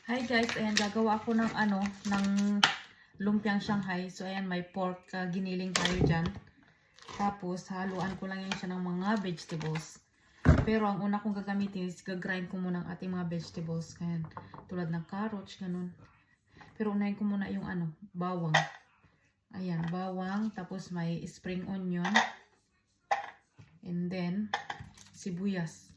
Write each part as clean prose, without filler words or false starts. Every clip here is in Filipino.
Hi guys, ayan gagawa ako ng ng lumpiang Shanghai. So ayan, may pork giniling tayo diyan. Tapos haluan ko lang yan siya ng mga vegetables. Pero ang una kong gagamitin is gagrind ko muna ang ating mga vegetables. Kaya tulad ng carrots, ganun. Pero unahin ko muna yung bawang. Ayan, bawang, tapos may spring onion. And then sibuyas.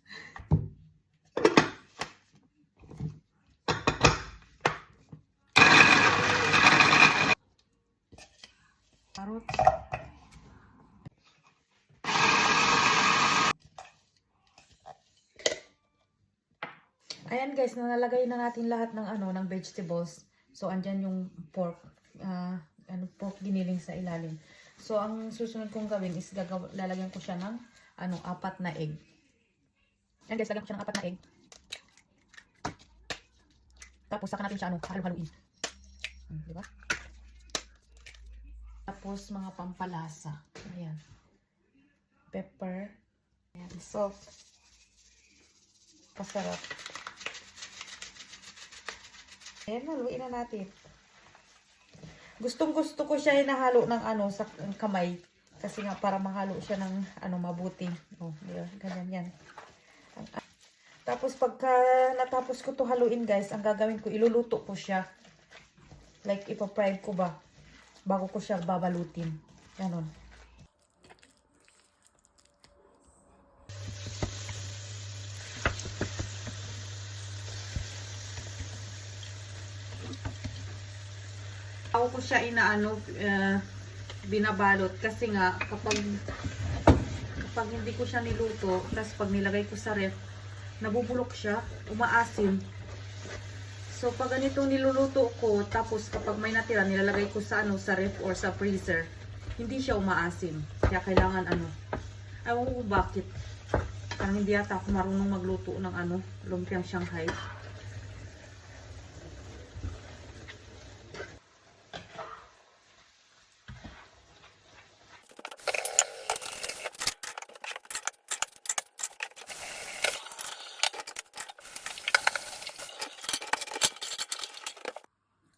Carrots. Ayan guys, nalagay na natin lahat ng ng vegetables. So andyan yung pork, pork giniling sa ilalim. So ang susunod kong gawin is lalagyan ko siya ng 4 na egg. Ayan guys, lagyan ko siya ng 4 na egg. Tapos saka natin siya halu-haluin. Di ba? Tapos mga pampalasa. Ayan. Pepper. Ayan. Salt. Pasarap. Ayan, haluin na natin. Gustong-gusto ko siya hinahalo ng sa kamay. Kasi nga para mahalo siya ng mabuti. Oh, diba? Ganyan yan. Tapos pagka natapos ko to haluin guys, ang gagawin ko, iluluto ko siya. Like ipa-fry ko ba bago ko siya babalutin. Ganon. Ako ko siya binabalot kasi nga kapag hindi ko siya niluto, tapos pag nilagay ko sa ref, nabubulok siya, umaasim. So pag ganitong niluluto ko, tapos kapag may natira, nilalagay ko sa sa ref or sa freezer, hindi siya umaasim. Kaya kailangan ewan ko bakit. Parang hindi yata ako marunong magluto ng lumpiang Shanghai.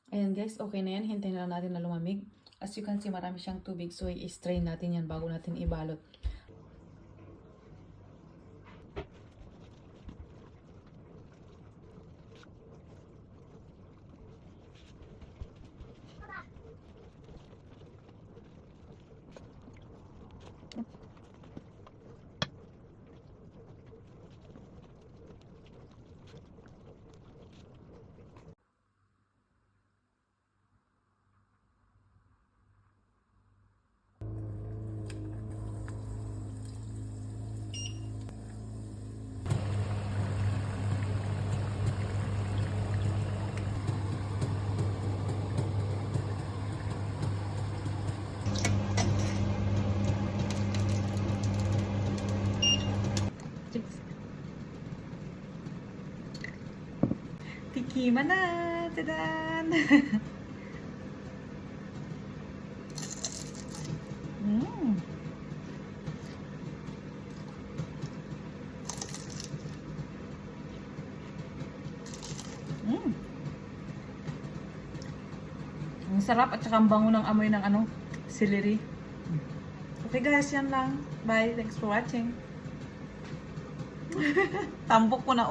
Ayan guys, okay na yan. Hintayin na lang natin na lumamig. As you can see, marami siyang tubig. So, i-strain natin yan bago natin ibalot. Tikiman na! Tadan! mm. Mm. Ang sarap at saka ang bango ng amoy ng celery. Okay guys, yan lang. Bye. Thanks for watching. Tambok ko na